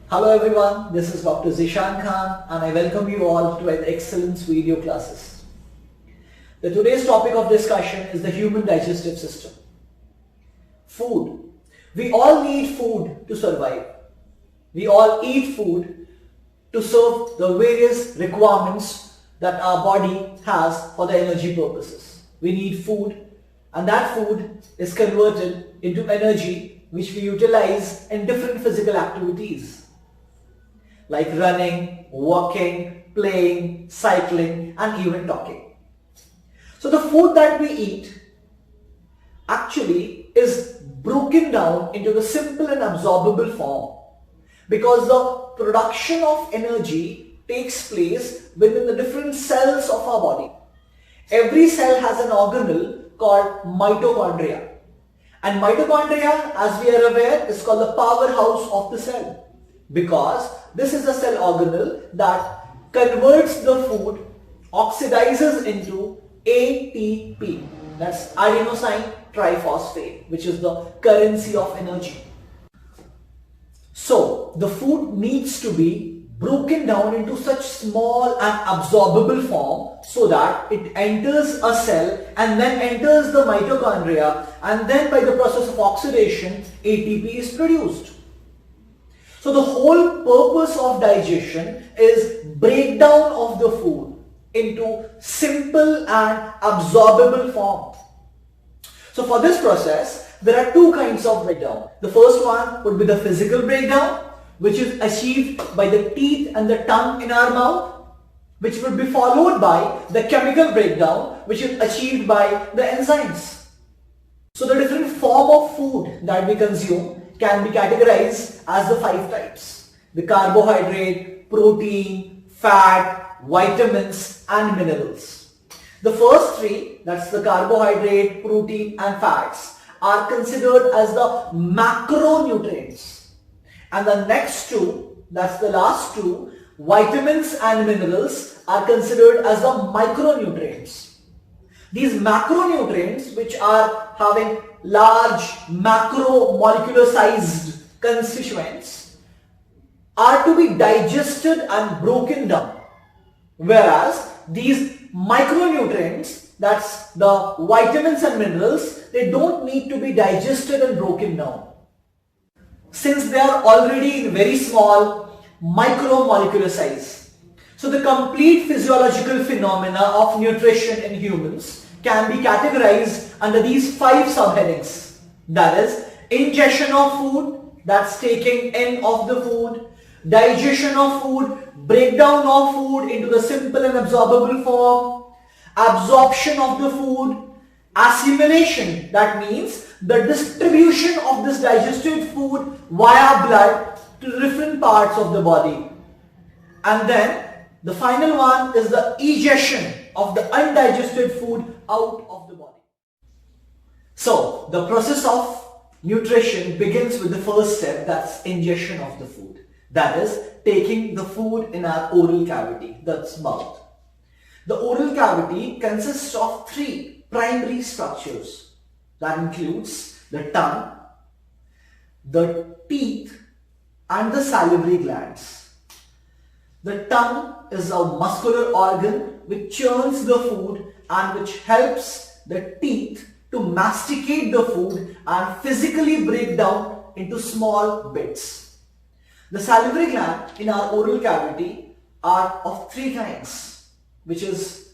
Hello everyone, this is Dr. Zeeshan Khan and I welcome you all to an Excellence video classes. Today's topic of discussion is the human digestive system. Food. We all need food to survive. We all eat food to serve the various requirements that our body has for the energy purposes. We need food and that food is converted into energy which we utilize in different physical activities like running, walking, playing, cycling and even talking. So the food that we eat actually is broken down into the simple and absorbable form because the production of energy takes place within the different cells of our body. Every cell has an organelle called mitochondria, and mitochondria, as we are aware, is called the powerhouse of the cell because this is the cell organelle that converts the food, oxidizes into ATP, that's adenosine triphosphate, which is the currency of energy. So the food needs to be broken down into such small and absorbable form so that it enters a cell and then enters the mitochondria, and then by the process of oxidation ATP is produced. So the whole purpose of digestion is breakdown of the food into simple and absorbable form. So for this process, there are two kinds of breakdown. The first one would be the physical breakdown, which is achieved by the teeth and the tongue in our mouth, which would be followed by the chemical breakdown, which is achieved by the enzymes. So the different form of food that we consume can be categorized as the 5 types: the carbohydrate, protein, fat, vitamins and minerals. The first 3, that's the carbohydrate, protein and fats, are considered as the macronutrients, and the next 2, that's the last 2, vitamins and minerals, are considered as the micronutrients. These macronutrients, which are having large macromolecular sized constituents, are to be digested and broken down, whereas these micronutrients, that's the vitamins and minerals, they don't need to be digested and broken down since they are already in very small micromolecular size. So the complete physiological phenomena of nutrition in humans can be categorized under these 5 subheadings. That is ingestion of food, that's taking in of the food, digestion of food, breakdown of food into the simple and absorbable form, absorption of the food, assimilation, that means the distribution of this digested food via blood to different parts of the body, and then the final one is the egestion of the undigested food out of the body. So the process of nutrition begins with the first step, that's ingestion of the food. That is taking the food in our oral cavity, that's mouth. The oral cavity consists of 3 primary structures. That includes the tongue, the teeth and the salivary glands. The tongue is a muscular organ which churns the food and which helps the teeth to masticate the food and physically break down into small bits. The salivary gland in our oral cavity are of 3 kinds, which is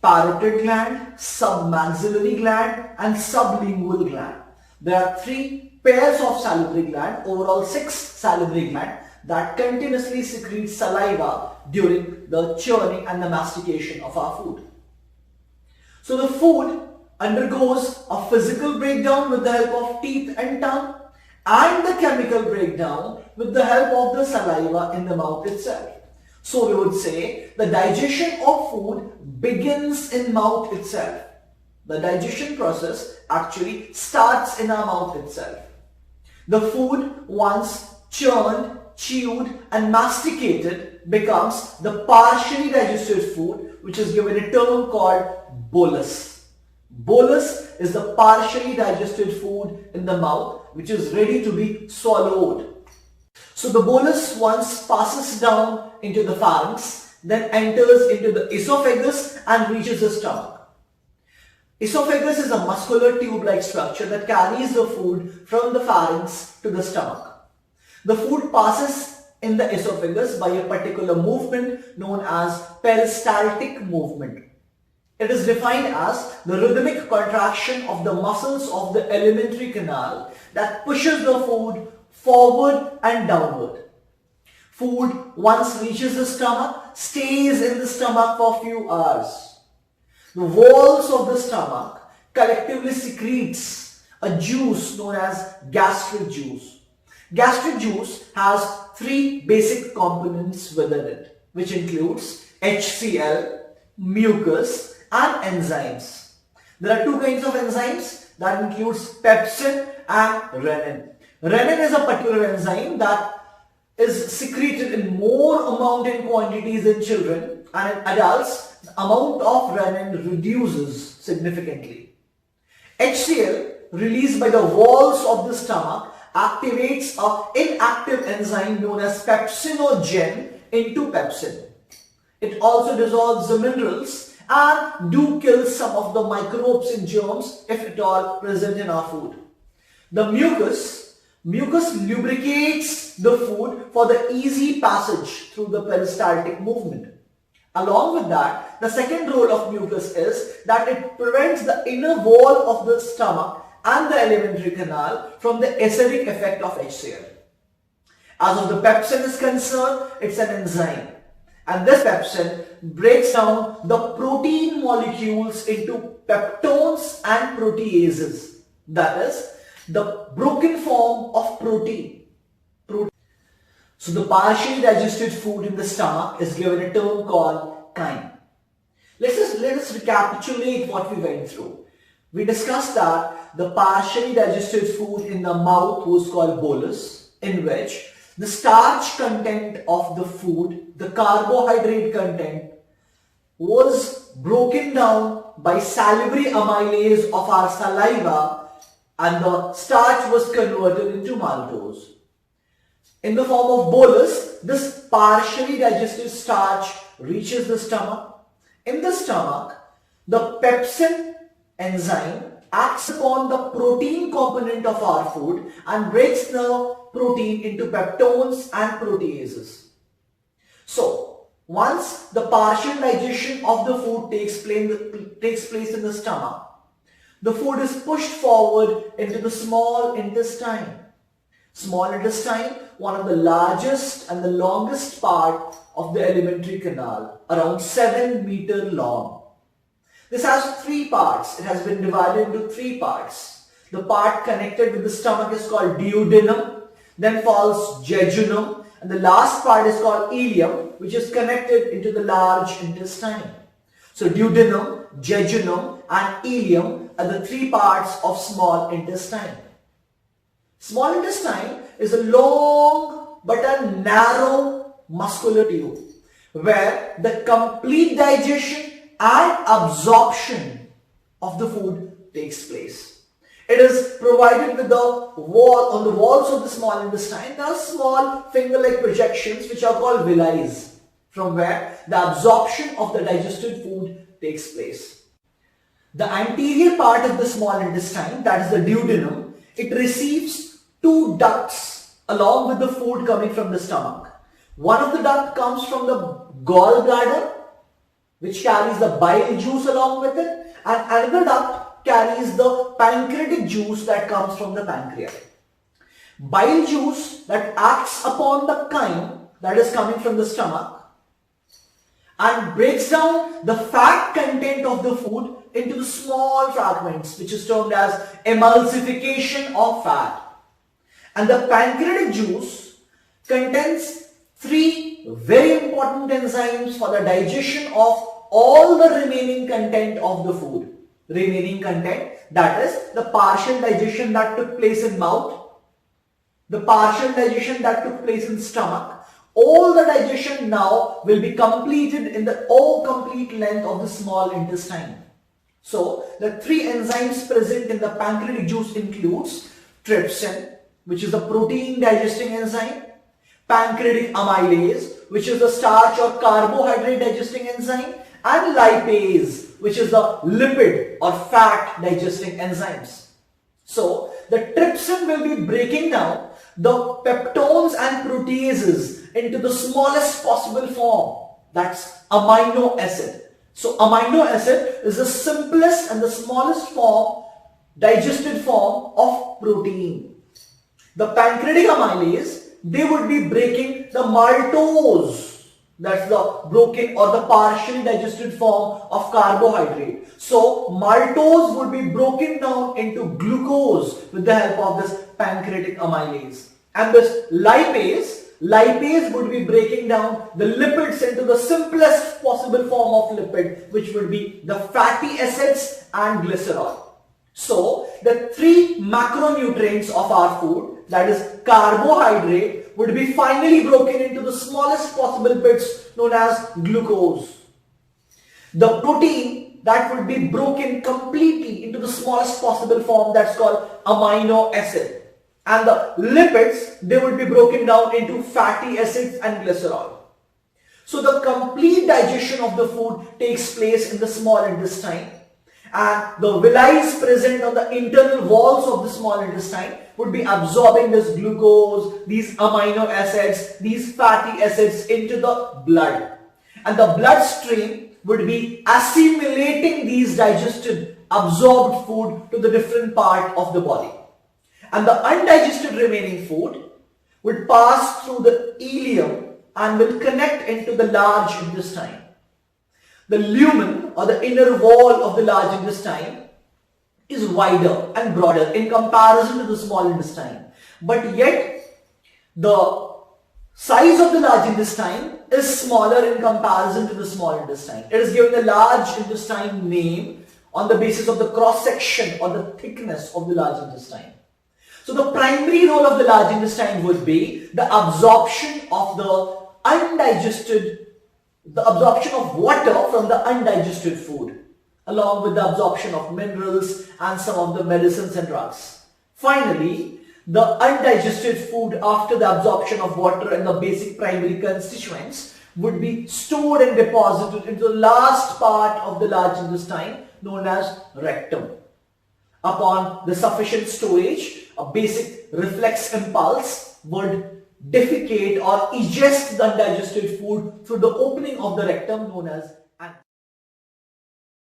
parotid gland, submaxillary gland and sublingual gland. There are 3 pairs of salivary gland, overall 6 salivary gland, that continuously secrete saliva during the churning and the mastication of our food. So the food undergoes a physical breakdown with the help of teeth and tongue, and the chemical breakdown with the help of the saliva in the mouth itself. So we would say the digestion of food begins in mouth itself. The digestion process actually starts in our mouth itself. The food, once churned, chewed and masticated, becomes the partially digested food, which is given a term called bolus. Bolus is the partially digested food in the mouth which is ready to be swallowed. So the bolus once passes down into the pharynx, then enters into the esophagus and reaches the stomach. Esophagus is a muscular tube-like structure that carries the food from the pharynx to the stomach. The food passes in the esophagus by a particular movement known as peristaltic movement. It is defined as the rhythmic contraction of the muscles of the alimentary canal that pushes the food forward and downward. Food, once reaches the stomach, stays in the stomach for a few hours. The walls of the stomach collectively secretes a juice known as gastric juice. Gastric juice has three basic components within it, which includes HCl, mucus, and enzymes. There are two kinds of enzymes that includes pepsin and renin. Renin is a particular enzyme that is secreted in more amount in quantities in children, and in adults the amount of renin reduces significantly. HCl, released by the walls of the stomach, activates an inactive enzyme known as pepsinogen into pepsin. It also dissolves the minerals and do kill some of the microbes and germs if at all present in our food. The mucus lubricates the food for the easy passage through the peristaltic movement. Along with that, the second role of mucus is that it prevents the inner wall of the stomach and the alimentary canal from the acidic effect of HCl. As of the pepsin is concerned, it's an enzyme. And this pepsin breaks down the protein molecules into peptones and proteases. That is, the broken form of protein. So the partially digested food in the stomach is given a term called CHYME. Let us recapitulate what we went through. We discussed that the partially digested food in the mouth was called bolus, in which the starch content of the food, the carbohydrate content, was broken down by salivary amylase of our saliva, and the starch was converted into maltose. In the form of bolus, this partially digested starch reaches the stomach. In the stomach, the pepsin enzyme acts upon the protein component of our food and breaks the protein into peptones and proteases. So, once the partial digestion of the food takes place in the stomach, the food is pushed forward into the small intestine. Small intestine, one of the largest and the longest part of the alimentary canal, around 7 meters long. This has three parts. It has been divided into three parts. The part connected with the stomach is called duodenum, then follows jejunum, and the last part is called ileum, which is connected into the large intestine. So duodenum, jejunum, and ileum are the three parts of small intestine. Small intestine is a long but a narrow muscular tube where the complete digestion and absorption of the food takes place. It is provided with on the walls of the small intestine. There are small finger-like projections which are called villi, from where the absorption of the digested food takes place. The anterior part of the small intestine, that is the duodenum, it receives two ducts along with the food coming from the stomach. One of the duct comes from the gallbladder, which carries the bile juice along with it, and another duct carries the pancreatic juice that comes from the pancreas. Bile juice that acts upon the chyme that is coming from the stomach and breaks down the fat content of the food into the small fragments, which is termed as emulsification of fat. And the pancreatic juice contains three very important enzymes for the digestion of all the remaining content of the food. Remaining content, that is the partial digestion that took place in mouth, the partial digestion that took place in stomach. All the digestion now will be completed in the complete length of the small intestine. So the three enzymes present in the pancreatic juice includes trypsin, which is a protein digesting enzyme, pancreatic amylase, which is the starch or carbohydrate digesting enzyme, and lipase, which is the lipid or fat digesting enzymes. So the trypsin will be breaking down the peptones and proteases into the smallest possible form, that's amino acid. So amino acid is the simplest and the smallest form, digested form of protein. The pancreatic amylase, they would be breaking the maltose, that's the broken or the partially digested form of carbohydrate. So maltose would be broken down into glucose with the help of this pancreatic amylase. And this lipase would be breaking down the lipids into the simplest possible form of lipid, which would be the fatty acids and glycerol. So the three macronutrients of our food, that is carbohydrate, would be finally broken into the smallest possible bits known as glucose. The protein, that would be broken completely into the smallest possible form, that's called amino acid. And the lipids, they would be broken down into fatty acids and glycerol. So the complete digestion of the food takes place in the small intestine, and the villi present on the internal walls of the small intestine would be absorbing this glucose, these amino acids, these fatty acids into the blood. And the bloodstream would be assimilating these digested, absorbed food to the different part of the body. And the undigested remaining food would pass through the ileum and will connect into the large intestine. The lumen or the inner wall of the large intestine is wider and broader in comparison to the small intestine. But yet the size of the large intestine is smaller in comparison to the small intestine. It is given the large intestine name on the basis of the cross section or the thickness of the large intestine. So the primary role of the large intestine would be the absorption of the absorption of water from the undigested food, along with the absorption of minerals and some of the medicines and drugs. Finally, the undigested food after the absorption of water and the basic primary constituents would be stored and deposited into the last part of the large intestine known as rectum. Upon the sufficient storage, a basic reflex impulse would defecate or ingest the undigested food through the opening of the rectum known as